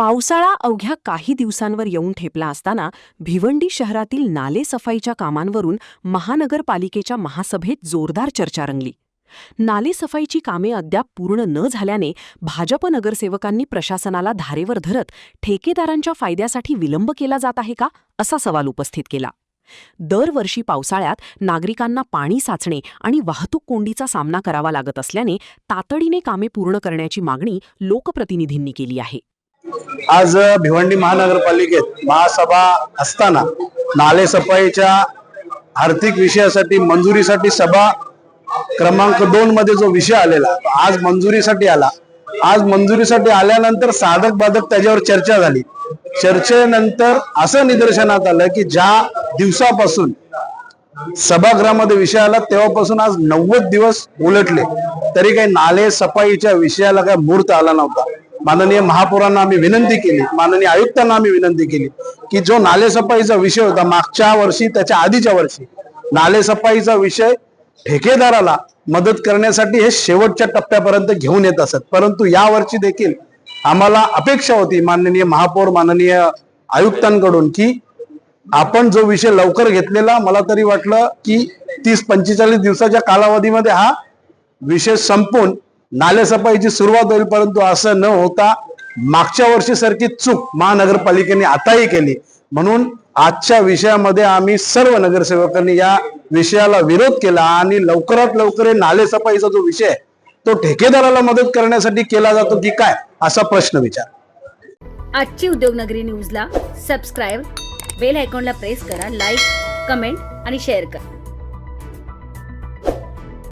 पावसाळा अवघ्या काही दिवसांवर येऊन ठेपला असताना भिवंडी शहरातील नाले सफाईच्या कामांवरून महानगरपालिकेच्या महासभेत जोरदार चर्चा रंगली. नाले सफाईची कामे अद्याप पूर्ण न झाल्याने भाजप नगरसेवकांनी प्रशासनाला धारेवर धरत ठेकेदारांच्या फायद्यासाठी विलंब केला जात आहे का, असा सवाल उपस्थित केला. दरवर्षी पावसाळ्यात नागरिकांना पाणी साचणे आणि वाहतूक कोंडीचा सामना करावा लागत असल्याने तातडीने कामे पूर्ण करण्याची मागणी लोकप्रतिनिधींनी केली आहे. आज भिवंडी महानगरपालिकेत महासभा असताना नाले सफाईच्या आर्थिक विषयासाठी मंजुरीसाठी सभा क्रमांक 2 मध्ये जो विषय आलेला आज मंजुरीसाठी आला. आज मंजुरीसाठी आल्यानंतर साधक बाधक त्याच्यावर चर्चा झाली. चर्चेनंतर असं निदर्शनात आलं की ज्या दिवसापासून सभागृहामध्ये विषय आला तेव्हापासून आज 90 दिवस उलटले तरी काही नाले सफाईच्या विषयाला काही मुहूर्त आला नव्हता. माननीय महापौरांना आम्ही विनंती केली, माननीय आयुक्तांना आम्ही विनंती केली की जो नाले सफाईचा विषय होता मागच्या वर्षी त्याच्या आधीच्या वर्षी नाले सफाईचा विषय ठेकेदाराला मदत करण्यासाठी हे शेवटच्या टप्प्यापर्यंत घेऊन येत असत. परंतु या वर्षी देखील आम्हाला अपेक्षा होती माननीय महापौर माननीय आयुक्तांकडून की आपण जो विषय लवकर घेतलेला, मला तरी वाटलं की 30-45 दिवसाच्या कालावधीमध्ये हा विषय संपून नाले सफाईची सुरुवात होईल. परंतु असं न होता मागच्या वर्षी सारखी चूक महानगरपालिकेने आताही केली. म्हणून आजच्या विषयामध्ये आम्ही सर्व नगरसेवकांनी या विषयाला विरोध केला आणि लवकरात लवकर नाले सफाईचा जो विषय आहे तो ठेकेदाराला मदत करण्यासाठी केला जातो की काय, असा प्रश्न विचार. आजची उद्योगनगरी न्यूजला सबस्क्राईब, बेल आयकॉनला प्रेस करा, लाईक, कमेंट आणि शेअर करा.